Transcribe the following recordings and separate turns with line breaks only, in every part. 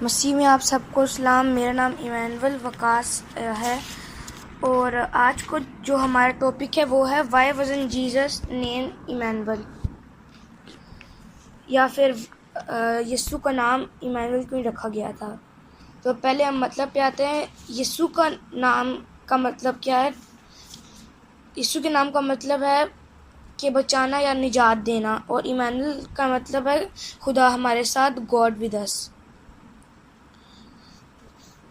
مسیح میں آپ سب کو سلام۔ میرا نام ایمینول وقاص ہے، اور آج کو جو ہمارا ٹاپک ہے وہ ہے why wasn't Jesus name Emmanuel, یا پھر یسوع کا نام ایمینول کیوں رکھا گیا تھا۔ تو پہلے ہم مطلب پہ آتے ہیں۔ یسوع کا نام کا مطلب کیا ہے؟ یسوع کے نام کا مطلب ہے کہ بچانا یا نجات دینا، اور ایمینول کا مطلب ہے خدا ہمارے ساتھ، گاڈ ود اس۔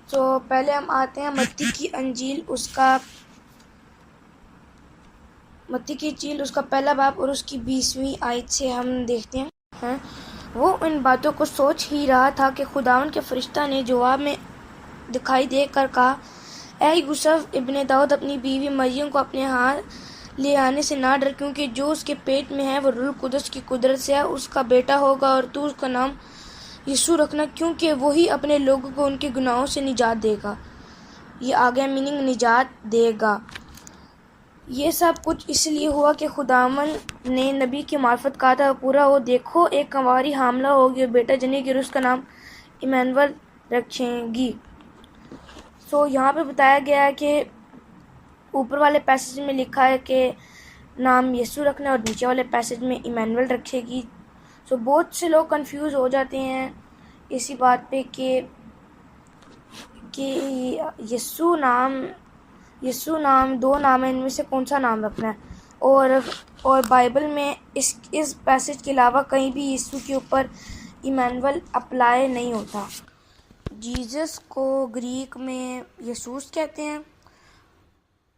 تو پہلے ہم آتے ہیں متی کی انجیل، اس کا پہلا باب اور اس کی 20ویں آیت سے ہم دیکھتے ہیں۔ وہ ان باتوں کو سوچ ہی رہا تھا کہ خداوند کے فرشتہ نے جواب میں دکھائی دے کر کہا، اے یوسف ابن داؤد، اپنی بیوی مریم کو اپنے ہاں لے آنے سے نہ ڈر، کیونکہ جو اس کے پیٹ میں ہے وہ روح القدس کی قدرت سے ہے۔ اس کا بیٹا ہوگا اور تو اس کا نام یسوع رکھنا، کیونکہ وہی اپنے لوگوں کو ان کے گناہوں سے نجات دے گا۔ یہ آگے میننگ نجات دے گا۔ یہ سب کچھ اس لیے ہوا کہ خداوند نے نبی کی معرفت کہا تھا، پورا ہو، دیکھو ایک کنواری حاملہ ہوگی اور بیٹا جننے گی اور اس کا نام ایمینول رکھیں گی۔ یہاں پہ بتایا گیا ہے کہ اوپر والے پیسج میں لکھا ہے کہ نام یسوع رکھنا، اور نیچے والے پیسج میں ایمینول رکھے گی۔ بہت سے لوگ کنفیوز ہو جاتے ہیں اسی بات پہ کہ یسوع نام دو نام ہے، ان میں سے کون سا نام رکھنا ہے، اور بائبل میں اس پیسج کے علاوہ کہیں بھی یسوع کے اوپر ایمینول اپلائی نہیں ہوتا۔ جیزس کو گریک میں یسوس کہتے ہیں،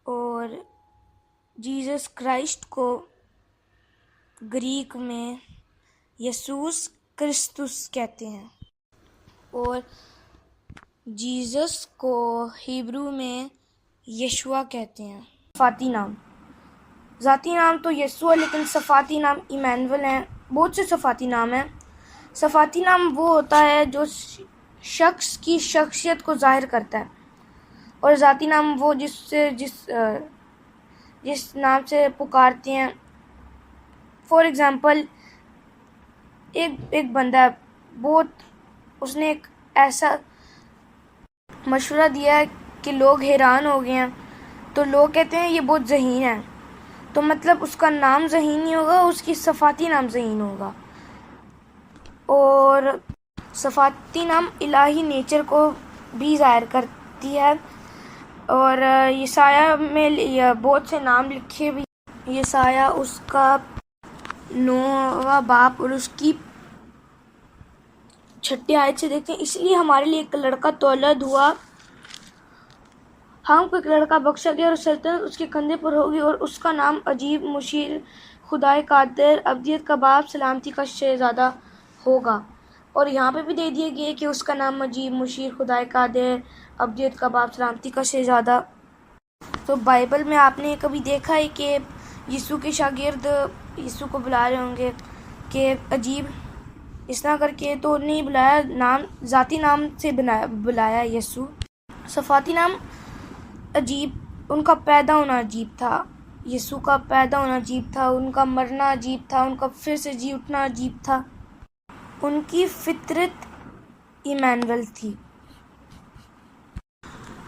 اور جیزس کرائسٹ کو گریک میں یسوس کرسٹس کہتے ہیں، اور جیزس کو ہیبرو میں یشوع کہتے ہیں۔ صفاتی نام، ذاتی نام تو یسوع ہے، لیکن صفاتی نام ایمینول ہیں۔ بہت سے صفاتی نام ہیں۔ صفاتی نام وہ ہوتا ہے جو شخص کی شخصیت کو ظاہر کرتا ہے، اور ذاتی نام وہ جس نام سے پکارتے ہیں۔ فار ایگزامپل، ایک بندہ ہے، اس نے ایک ایسا مشورہ دیا ہے کہ لوگ حیران ہو گئے ہیں، تو لوگ کہتے ہیں یہ بہت ذہین ہے، تو مطلب اس کا نام ذہین نہیں ہوگا، اس کی صفاتی نام ذہین ہوگا۔ اور صفاتی نام الہی نیچر کو بھی ظاہر کرتی ہے، اور یسایہ میں بہت سے نام لکھے بھی۔ یسایہ اس کا 9واں باب اور اس کی 6 آیت سے دیکھتے ہیں، اس لیے ہمارے لیے ایک لڑکا تولد ہوا، ہم کو ایک لڑکا بخشا گیا، اور سلطنت اس کے کندھے پر ہوگی، اور اس کا نام عجیب، مشیر، خدائے قادر، ابدیت کا باپ، سلامتی کا شہزادہ ہوگا۔ اور یہاں پہ بھی دے دیے گئے کہ اس کا نام عجیب، مشیر، خدائے قادر، ابدیت کا باپ، سلامتی کا شہزادہ۔ تو بائبل میں آپ نے کبھی دیکھا ہے کہ یسوع کے شاگرد یسوع کو بلا رہے ہوں گے کہ عجیب، اس طرح کر کے تو نہیں بلایا، نام ذاتی نام سے بلایا یسوع۔ صفاتی نام عجیب، ان کا پیدا ہونا عجیب تھا، یسوع کا پیدا ہونا عجیب تھا، ان کا مرنا عجیب تھا، ان کا پھر سے جی اٹھنا عجیب تھا، ان کی فطرت ایمینول تھی۔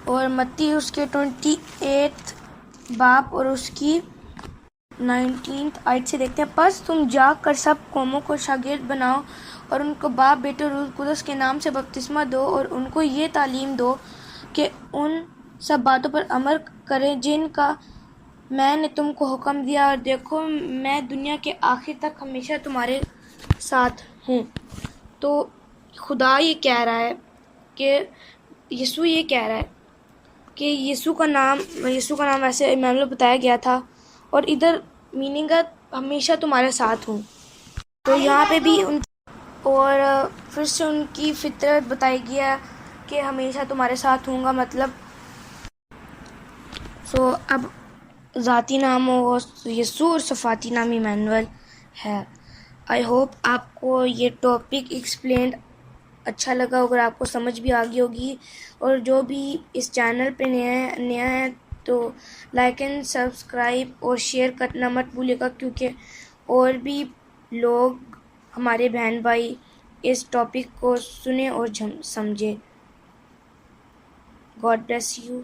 اور متی اس کے 28 باب اور اس کی 19 آیت سے دیکھتے ہیں، پس تم جا کر سب قوموں کو شاگرد بناؤ، اور ان کو باپ، بیٹے اور روح القدس کے نام سے بپتسمہ دو، اور ان کو یہ تعلیم دو کہ ان سب باتوں پر عمل کریں جن کا میں نے تم کو حکم دیا، اور دیکھو میں دنیا کے آخر تک ہمیشہ تمہارے ساتھ ہوں۔ تو خدا یہ کہہ رہا ہے کہ یسوع یہ کہہ رہا ہے کہ یسوع کا نام ایسے ایمینول بتایا گیا تھا، اور ادھر میننگ ہے ہمیشہ تمہارے ساتھ ہوں۔ تو یہاں پہ بھی اور پھر سے ان کی فطرت بتائی گیا کہ ہمیشہ تمہارے ساتھ ہوں گا، مطلب اب ذاتی نام ہو یسوع اور صفاتی نام ایمینول ہے۔ آئی ہوپ آپ کو یہ ٹاپک ایکسپلینڈ اچھا لگا، اگر آپ کو سمجھ بھی آ گئی ہوگی، اور جو بھی اس چینل پہ نیا ہے تو لائک اینڈ سبسکرائب اور شیئر کرنا مت بھولیے گا، کیونکہ اور بھی لوگ، ہمارے بہن بھائی اس ٹاپک کو سنیں اور سمجھیں. God bless you.